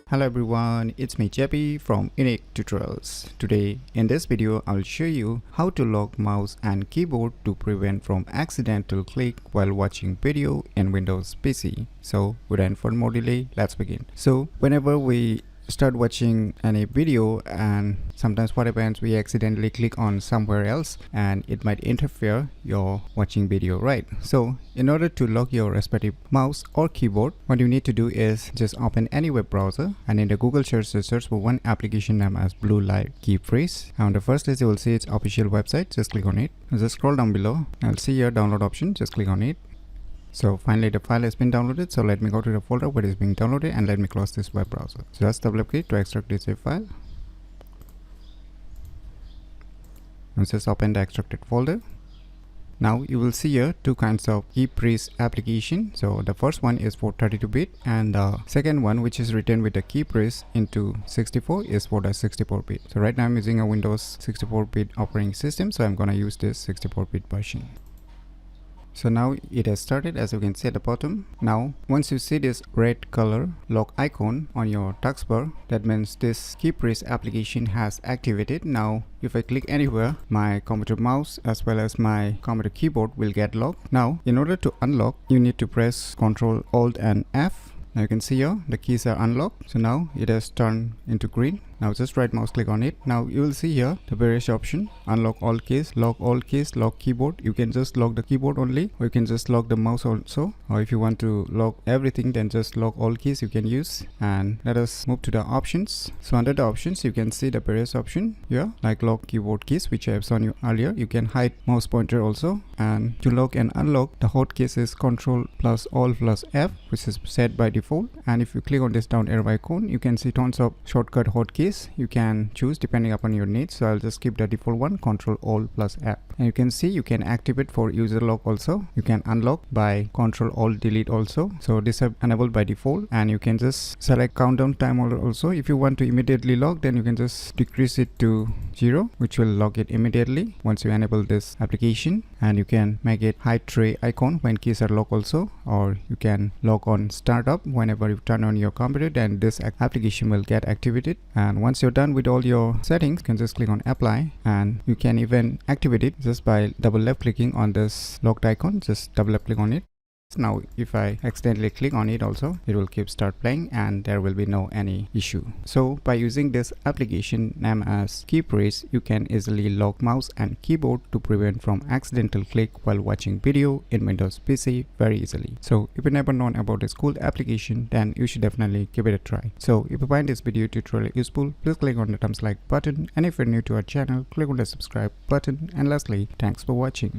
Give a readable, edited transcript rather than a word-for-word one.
Hello everyone, it's me JP from UniqueTutorials. Today in this video I'll show you how to lock mouse and keyboard to prevent from accidental click while watching video in Windows PC. So without further more delay, let's begin. So whenever we start watching any video, and sometimes what happens, we accidentally click on somewhere else and it might interfere your watching video, right? So in order to lock your respective mouse or keyboard, what you need to do is just open any web browser and in the Google search for one application named as Blue Light Key Freeze. On the first list you will see its official website. Just click on it. Just scroll down below. I'll see your download option. Just click on it. So finally the file has been downloaded, so let me go to the folder where it is being downloaded and let me close this web browser. So just double click to extract this zip file. And just open the extracted folder. Now you will see here two kinds of key freeze application. So the first one is for 32-bit and the second one, which is written with the key freeze into 64, is for the 64-bit. So right now I'm using a Windows 64-bit operating system, so I'm gonna use this 64-bit version. So now it has started, as you can see at the bottom. Now once you see this red color lock icon on your taskbar, that means this key freeze application has activated. Now if I click anywhere, my computer mouse as well as my computer keyboard will get locked. Now in order to unlock, you need to press Ctrl Alt and F. Now you can see here the keys are unlocked. So now it has turned into green. Now just right mouse click on it. Now you will see here the various options: unlock all keys, lock all keys, lock keyboard. You can just lock the keyboard only, or you can just lock the mouse also, or if you want to lock everything, then just lock all keys you can use. And let us move to the options. So under the options you can see the various options here, like lock keyboard keys, which I have shown you earlier. You can hide mouse pointer also, and to lock and unlock the hotkeys is Ctrl plus Alt plus F, which is set by default. And if you click on this down arrow icon, you can see tons of shortcut hotkeys you can choose depending upon your needs. So I'll just keep the default one, Ctrl Alt plus F. And you can see you can activate for user lock also. You can unlock by Ctrl Alt Delete also. So this is enabled by default, and you can just select countdown timer also. If you want to immediately lock, then you can just decrease it to 0, which will lock it immediately once you enable this application. And you can make it hide tray icon when keys are locked also, or you can lock on startup. Whenever you turn on your computer, then this application will get activated. And once you're done with all your settings, you can just click on apply, and you can even activate it just by double left clicking on this locked icon. Just double left click on it. Now if I accidentally click on it also, it will keep start playing and there will be no any issue. So by using this application named as key freeze, you can easily lock mouse and keyboard to prevent from accidental click while watching video in Windows PC very easily. So if you never known about this cool application, then you should definitely give it a try. So if you find this video tutorial useful, please click on the thumbs like button, and if you're new to our channel, click on the subscribe button. And lastly, thanks for watching.